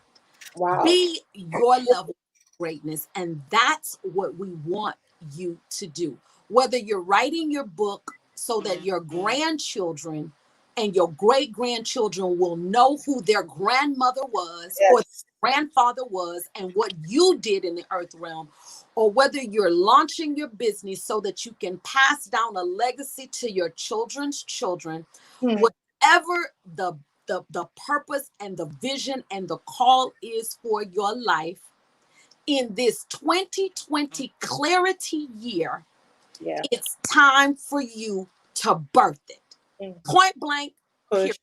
[SPEAKER 1] wow.
[SPEAKER 2] Be your level of greatness. And that's what we want you to do. Whether you're writing your book so that your grandchildren and your great grandchildren will know who their grandmother was or
[SPEAKER 1] Yes.
[SPEAKER 2] grandfather was and what you did in the earth realm, or whether you're launching your business so that you can pass down a legacy to your children's children,
[SPEAKER 1] Hmm.
[SPEAKER 2] whatever the purpose and the vision and the call is for your life in this 2020 clarity year,
[SPEAKER 1] Yeah.
[SPEAKER 2] it's time for you to birth it.
[SPEAKER 1] Mm,
[SPEAKER 2] Point blank, period.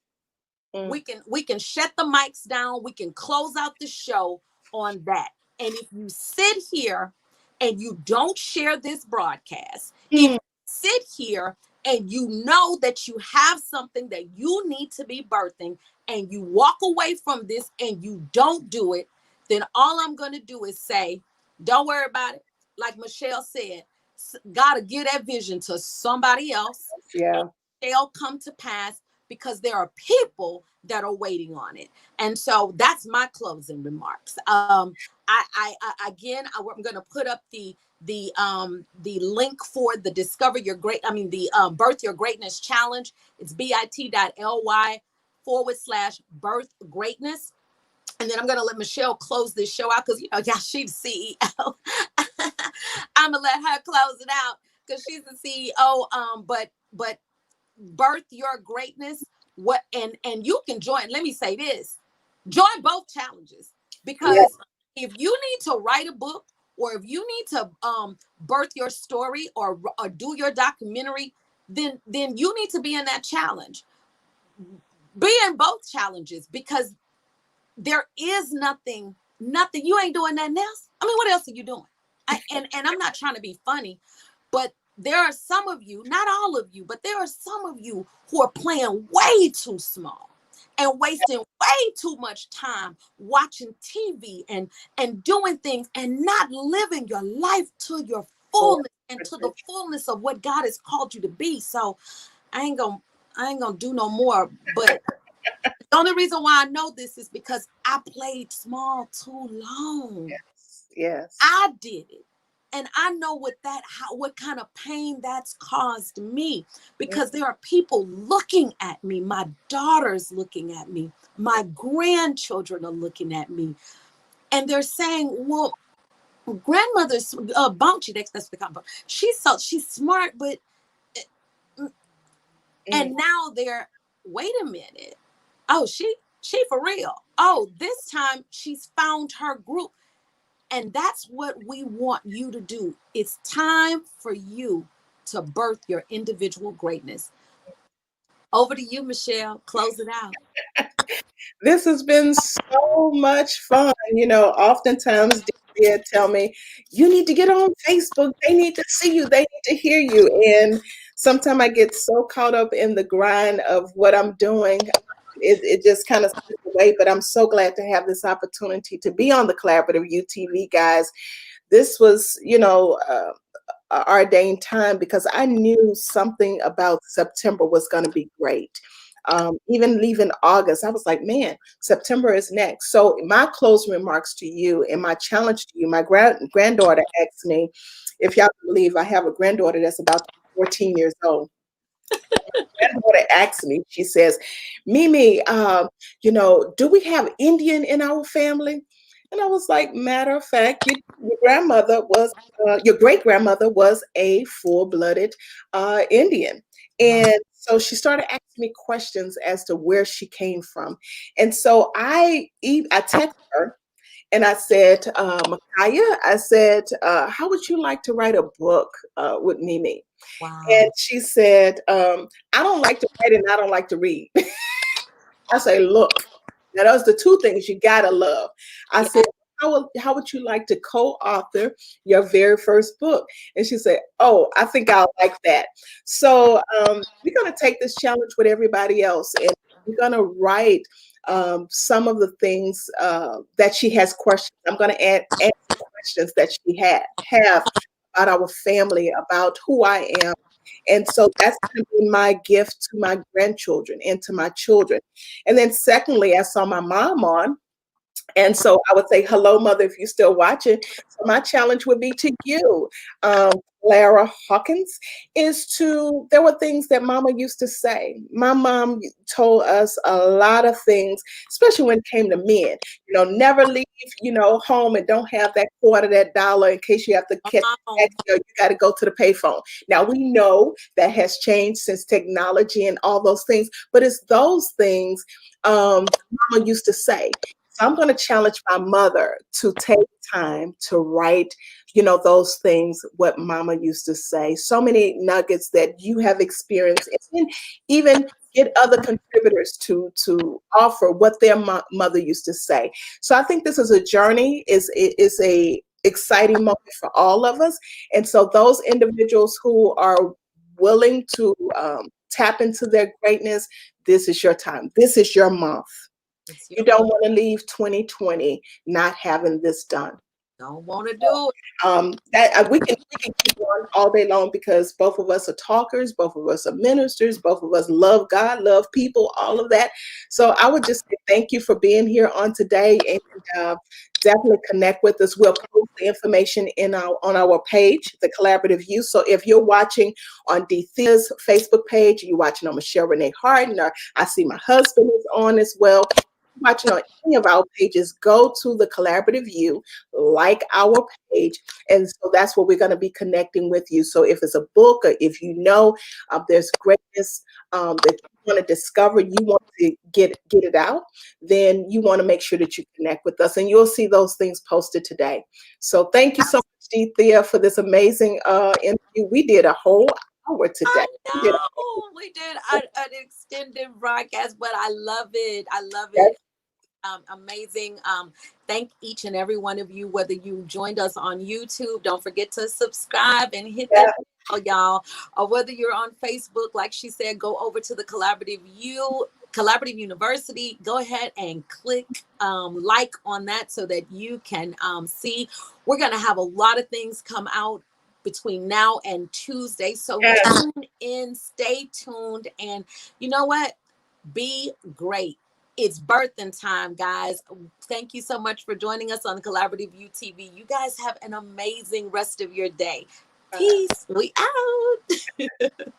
[SPEAKER 1] push. Mm,
[SPEAKER 2] We can shut the mics down. We can close out the show on that. And if you sit here and you don't share this broadcast, if
[SPEAKER 1] mm,
[SPEAKER 2] you sit here and you know that you have something that you need to be birthing and you walk away from this and you don't do it, then all I'm going to do is say, don't worry about it. Like Michelle said, God to give that vision to somebody else, and
[SPEAKER 1] yeah.
[SPEAKER 2] they'll come to pass because there are people that are waiting on it. And so that's my closing remarks. I'm going to put up the link for the Discover Your Great, the Birth Your Greatness Challenge. It's bit.ly/birth greatness. And then I'm going to let Michelle close this show out because, yeah, she's the CEO. I'm going to let her close it out because she's the CEO. But birth your greatness. And you can join. Let me say this: join both challenges,
[SPEAKER 1] Yeah.
[SPEAKER 2] because if you need to write a book, or if you need to birth your story, or do your documentary, then you need to be in that challenge. Be in both challenges, because there is nothing you ain't doing nothing else. I mean, what else are you doing? And I'm not trying to be funny, but there are some of you, not all of you, but there are some of you who are playing way too small. and wasting way too much time watching TV and doing things and not living your life to your fullness and to the fullness of what God has called you to be. So I ain't gonna do no more. But the only reason why I know this is because I played small too long.
[SPEAKER 1] Yes. Yes.
[SPEAKER 2] I did it. And I know what kind of pain that's caused me, because there are people looking at me. My daughter's looking at me. My grandchildren are looking at me. And they're saying, well, grandmother's Bounty, that's what they call her. She's smart, but and now they're, wait a minute. Oh, she for real. Oh, this time she's found her group. And that's what we want you to do. It's time for you to birth your individual greatness. Over to you, Michelle. Close it out.
[SPEAKER 1] This has been so much fun. Oftentimes they tell me, you need to get on Facebook. They need to see you. They need to hear you. And sometimes I get so caught up in the grind of what I'm doing. It just kind of slips away. But I'm so glad to have this opportunity to be on the CollaborativeU TV, guys. This was, ordained time, because I knew something about September was going to be great. Even leaving August, I was like, man, September is next. So my closing remarks to you and my challenge to you, my granddaughter asked me, if y'all believe, I have a granddaughter that's about 14 years old. My granddaughter asked me, she says, Mimi, do we have Indian in our family? And I was like, matter of fact, your great grandmother was a full-blooded Indian. And so she started asking me questions as to where she came from. And so I texted her and I said, Makaya, I said, how would you like to write a book with Mimi?
[SPEAKER 2] Wow.
[SPEAKER 1] And she said, I don't like to write and I don't like to read. I say, look, now those are the two things you gotta love. I said, how would you like to co-author your very first book? And she said, oh, I think I'll like that. So we're gonna take this challenge with everybody else, and we're gonna write some of the things that she has questions. I'm gonna answer questions that she have about our family, about who I am. And so that's going to be my gift to my grandchildren and to my children. And then secondly, I saw my mom on. And so I would say, hello, mother, if you're still watching. So my challenge would be to you, Lara Hawkins, there were things that mama used to say. My mom told us a lot of things, especially when it came to men. Never leave, home and don't have that quarter, that dollar in case you have to catch the taxi or you got to go to the payphone. Now we know that has changed since technology and all those things, but it's those things mama used to say. So I'm going to challenge my mother to take time to write, those things, what mama used to say. So many nuggets that you have experienced, and even get other contributors to offer what their mother used to say. So I think this is a journey, is a exciting moment for all of us. And so those individuals who are willing to tap into their greatness, this is your time. This is your month. You don't want to leave 2020 not having this done.
[SPEAKER 2] Don't want to do it.
[SPEAKER 1] That we can keep on all day long, because both of us are talkers, both of us are ministers, both of us love God, love people, all of that. So I would just say thank you for being here on today, and definitely connect with us. We'll post the information on our page, the CollaborativeU. So if you're watching on Thea's Facebook page, you're watching on Michelle Renee Harden, or I see my husband is on as well. Watching on any of our pages, go to the CollaborativeU, like our page, and so that's where we're going to be connecting with you. So if it's a book, or if there's greatness that you want to discover, you want to get it out, then you want to make sure that you connect with us, and you'll see those things posted today. So thank you so much, Thea, for this amazing interview. We did a whole hour today.
[SPEAKER 2] We did an extended broadcast, but I love it. I love it. Amazing. Thank each and every one of you, whether you joined us on YouTube, don't forget to subscribe and hit that bell, y'all, or whether you're on Facebook, like she said, go over to the CollaborativeU Collaborative University. Go ahead and click like on that so that you can see. We're going to have a lot of things come out between now and Tuesday. So
[SPEAKER 1] Yes.
[SPEAKER 2] tune in, stay tuned, and you know what? Be great. It's birthing time, guys. Thank you so much for joining us on CollaborativeU TV. You guys have an amazing rest of your day. Peace. We out.